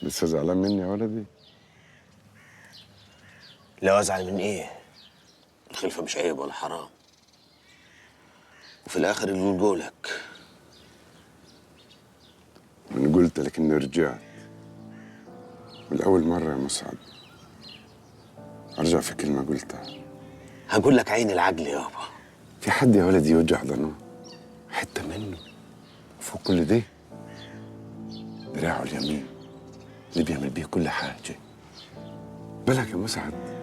لسه زعلان مني يا ولدي؟ لا ازعل من ايه؟ الخلفه مش عيب ولا حرام، وفي الاخر اللي قولك. من قلت لك اني رجعت من اول مره يا مسعد. ارجع في كلمه قلتها. هقول لك عين العقل يابا. في حد يا ولدي يوجع ضناه حته منه فوق كل ده؟ دراعه اليمين اللي بيعمل بيه كل حاجه. بالك يا مسعد،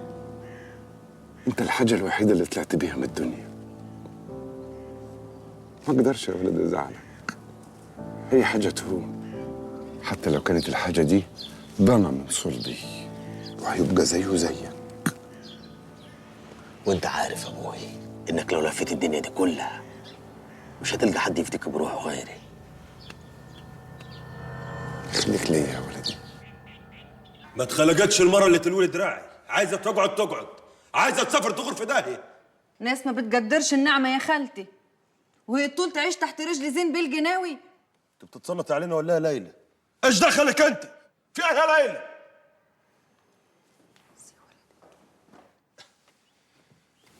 انت الحاجه الوحيده اللي طلعت بيها من الدنيا. ما اقدرش يا ولد ازعلك، هي حاجه تهون، حتى لو كانت الحاجه دي ضنا من صلبي وهيبقى زيه زيك. وانت عارف يا ابوي انك لو لفيت الدنيا دي كلها مش هتلقى حد يفتك بروحه غيري. خليك ليا يا ولدي. ما اتخلقتش المره اللي تلوي دراعي، عايزه تقعد تقعد، عايزه تسافر تغور في داهيه. ناس ما بتقدرش النعمه يا خالتي، وهي طول تعيش تحت رجل زين بالجناوي. انت بتتصنت علينا ولا يا ليلى؟ ايش دخلك انت؟ في ايه يا ليلى؟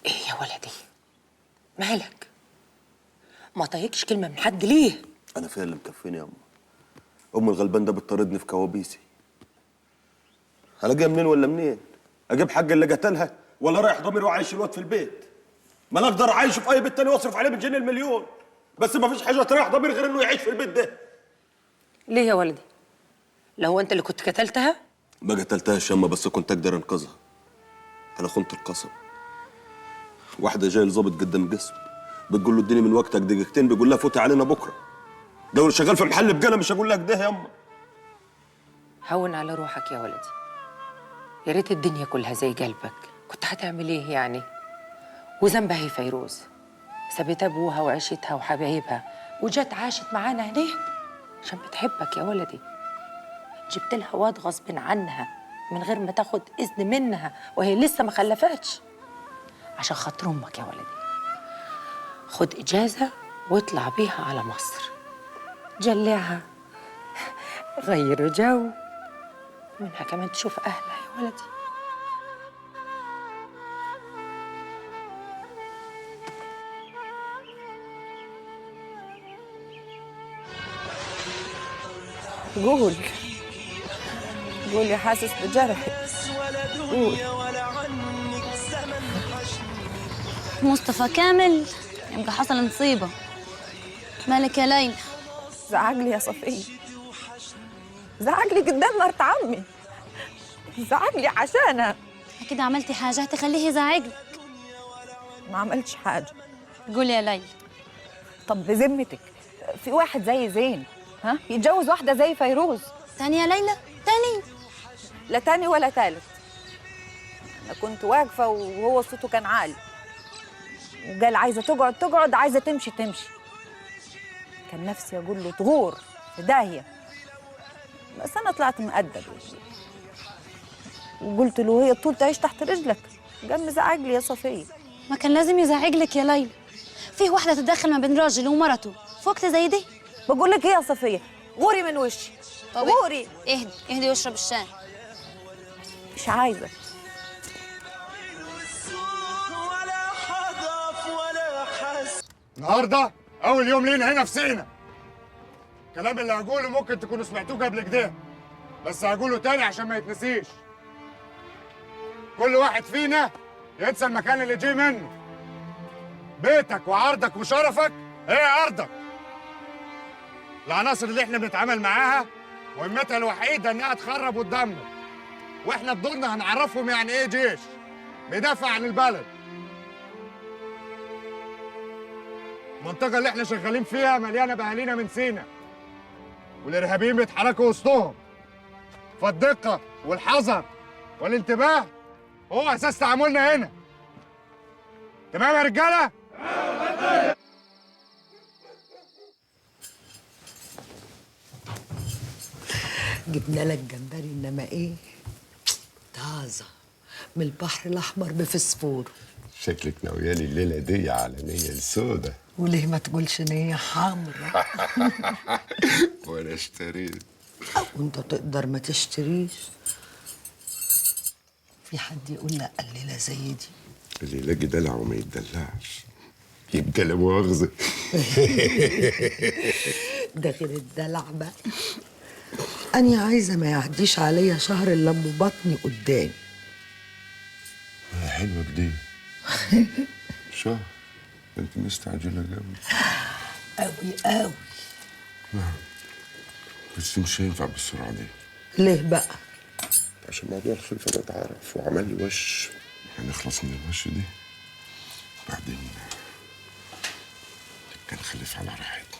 ايه يا ولدي؟ مالك؟ ما طايقش كلمه من حد ليه؟ انا فيها اللي مكفيني يا ام الغلبان ده بتطاردني في كوابيسي. هلاقيها منين ولا منين؟ اجيب حق اللي قتلها ولا رايح ضميري وعايش الواد في البيت؟ ما انا اقدر اعيشه في اي بيت تاني واصرف عليه بالجنيه المليون، بس ما فيش حاجه تريح ضميري غير انه يعيش في البيت ده. ليه يا ولدي؟ لو انت اللي كنت قتلتها؟ ما قتلتهاش ياما، بس كنت اقدر انقذها. انا خنت القسم. واحده جايه لظابط قدام القسم بتقول له اديني من وقتك دقيقتين، بيقول لها فوتي علينا بكره. ده شغال في محل بقاله، مش هقول لك ده ياما. هون على روحك يا ولدي، يا ريت الدنيا كلها زي قلبك. كنت هتعمل ايه يعني؟ وذنبها هي فيروز، سابت ابوها وعيشتها وحبايبها وجت عاشت معانا هنا عشان بتحبك يا ولدي. جبت لها واد غصب عنها من غير ما تاخد اذن منها وهي لسه ما خلفتش، عشان خاطر امك يا ولدي. خد اجازه واطلع بيها على مصر، جلعها، غير جو، منها كمان تشوف اهلها يا ولدي. قول قول يا حاسس بجرحي، قول. مصطفى كامل يبقى حصل نصيبه. مالك يا ليلى؟ زعجلي يا صفية، زعجلي قدام مرت عمي، زعجلي عشانها. أكيد عملتي حاجة تخليه يزعجلك. ما عملتش حاجة. قولي يا ليلى. طب بذمتك في واحد زي زين ها يتجوز واحدة زي فيروز؟ تاني يا ليلى؟ تاني؟ لا تاني ولا تالت. أنا كنت واقفة وهو صوته كان عالي وقال عايزة تقعد تقعد، عايزة تمشي تمشي. كان نفسي أقول له تغور في داهية، بس أنا طلعت مؤدب وقلت له هي طول تعيش تحت رجلك. قام مزعج لي يا صفية. ما كان لازم يزعجلك يا ليلى؟ فيه واحدة تتدخل ما بين راجل ومرته في وقت زي دي؟ بقول لك ايه يا صفية، غوري من وشي. طب غوري. اهدي اهدي واشرب الشاي. مش عايزة. النهارده أول يوم لينا هنا في سينا. الكلام اللي هقوله ممكن تكونوا سمعتوه قبل كده، بس هقوله تاني عشان ما يتنسيش. كل واحد فينا ينسى المكان اللي جه منه. بيتك وعرضك وشرفك هي أرضك. العناصر اللي احنا بنتعامل معاها مهمتها الوحيدة إنها تخرب قدامنا، واحنا بدورنا هنعرفهم يعني إيه جيش بيدافع عن البلد. المنطقة اللي احنا شغالين فيها مليانة بأهالينا من سينا، والإرهابيين بيتحركوا وسطهم، فالدقة والحذر والانتباه هو أساس تعاملنا هنا. تمام يا رجالة؟ جبنا لك جمبري، انما ايه؟ طازه من البحر الاحمر بفسفور. شكلك ناويالي الليله دي على نيه سودا. وليه ما تقولش نيه حمرا؟ وانا اشتريت. وانت تقدر ما تشتريش. في حد يقول لا الليله زي دي؟ اللي يلاقي دلع وما يتدلعش يبقى لا مؤاخذة. ده غير الدلع بقى. أنا عايزة ما يعديش عليا شهر إلا أم بطني قدامي. حلوة كده. شهر؟ انت مستعجلة قوي. قوي. بس مش هينفع بالسرعة دي. ليه بقى؟ عشان موضوع الخلفة ده اتعرف وعمل لي وش. هنخلص من الوش دي بعدين نبقى نخلف على راحتنا.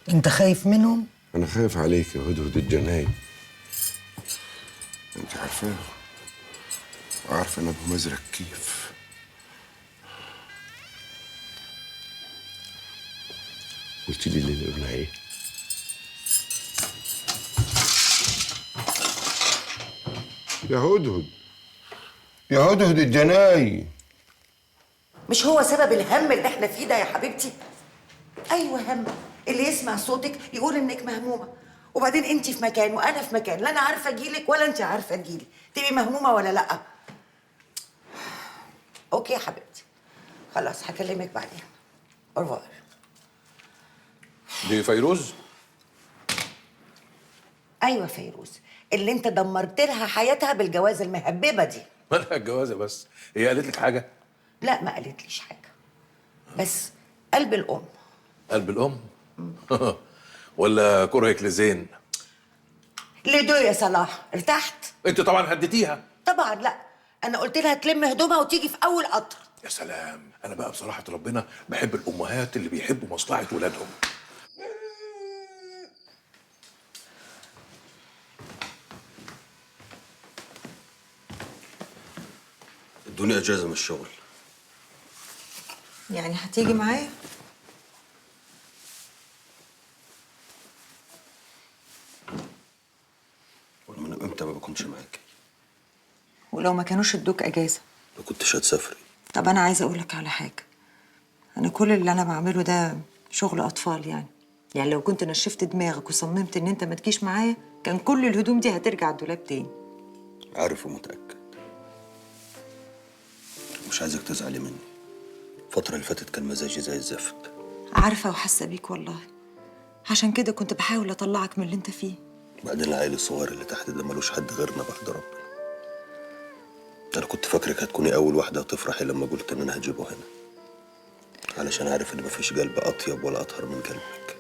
أنت خايف منهم؟ أنا خايف عليك يا هدهد الجناي. أنت عارفاه وعارفة أنا أبو مزرك كيف. قلت لي اللي قلنا إيه؟ يا هدهد يا هدهد الجناي. مش هو سبب الهم اللي احنا فيه ده يا حبيبتي؟ أيوة هم. اللي يسمع صوتك يقول إنك مهمومة، وبعدين أنت في مكان وأنا في مكان، لا أنا عارفة أجيلك ولا أنت عارفة تجيلي، تبقي مهمومة ولا لأ؟ أوكي يا حبيبتي، خلاص هكلمك بعدين. أورفوار. دي فيروز؟ أيوة فيروز، اللي أنت دمرت لها حياتها بالجوازة المهببة دي. مالها الجوازه بس؟ هي قالت لك حاجه؟ لا ما قالتليش حاجة، بس قلب الأم. قلب الام؟ ولا كرهك لزين؟ ليه يا صلاح؟ ارتحت؟ انت طبعا هديتيها. طبعا لا، أنا قلت لها تلم هدومها وتيجي في أول قطر. يا سلام، انا بقى بصراحه ربنا بحب الامهات اللي بيحبوا مصلحه ولادهم. ادوني اجازه من الشغل. يعني هتيجي معايا؟ من امتى ما بكونش معاكي؟ ولو ما كانوش ادوك اجازه؟ ما كنتش هتسافري. طب انا عايزه اقول لك على حاجه. انا كل اللي انا بعمله ده شغل اطفال يعني لو كنت نشفت دماغك وصممت ان انت ما تجيش معايا كان كل الهدوم دي هترجع الدولاب تاني. عارف ومتاكد. مش عايزك تزعلي مني. الفتره اللي فاتت كان مزاجي زي الزفت. عارفه وحاسه بيك والله، عشان كده كنت بحاول اطلعك من اللي انت فيه. بعدين العيل الصغير اللي تحت ده ملوش حد غيرنا بعد ربنا. انا كنت فاكرك هتكوني اول واحده هتفرحي لما قلت ان انا هجيبه هنا، علشان عارف ان مفيش قلب اطيب ولا اطهر من قلبك.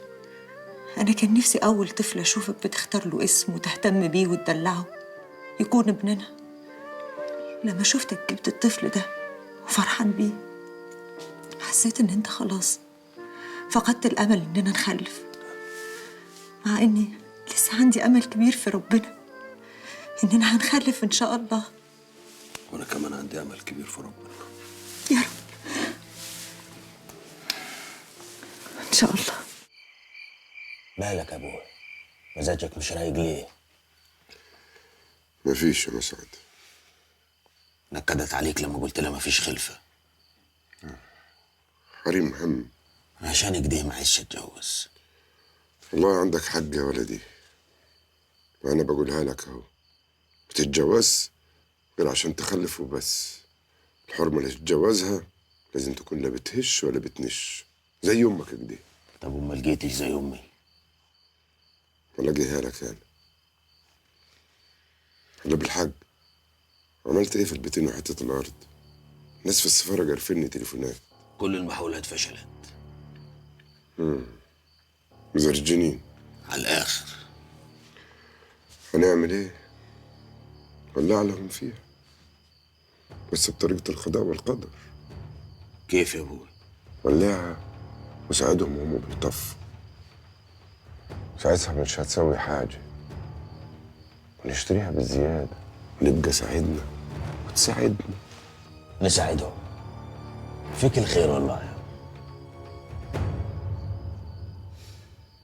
انا كان نفسي اول طفل اشوفك بتختار له اسم وتهتم بيه وتدلعه يكون ابننا. لما شفتك جبت الطفل ده وفرحان بيه حسيت ان انت خلاص فقدت الامل اننا نخلف، مع اني لسه عندي امل كبير في ربنا اننا هنخلف ان شاء الله. وانا كمان عندي امل كبير في ربنا. يا رب ان شاء الله. مالك يا ابوي؟ مزاجك مش رايق ليه؟ مفيش يا مسعد. نكدت عليك لما قلت لها مفيش خلفه. حريم هم. عشان كده ما عايزش اتجوز. والله عندك حق يا ولدي، وأنا بقولها لك أهو. ما تتجوز غير عشان تخلف وبس. الحرمة اللي تتجوزها لازم تكون لا بتهش ولا بتنش زي أمك كده. طب وما لقيتش زي امي؟ ألاقيها لك أنا. أنا بالحق عملت إيه في البيتين وحتة الأرض؟ ناس في السفارة جارفيني تليفونات. كل المحاولات فشلت. مزرجنين على الآخر. هنعمل إيه؟ ولع لهم فيها، بس بطريقة القضاء والقدر. كيف يا ابوي؟ ولعها وساعدهم وهم بيطفوا. ساعتها مش هتسوي حاجة، ونشتريها بالزيادة ونبقى ساعدنا وتساعدنا. نساعدهم. فيك الخير والله.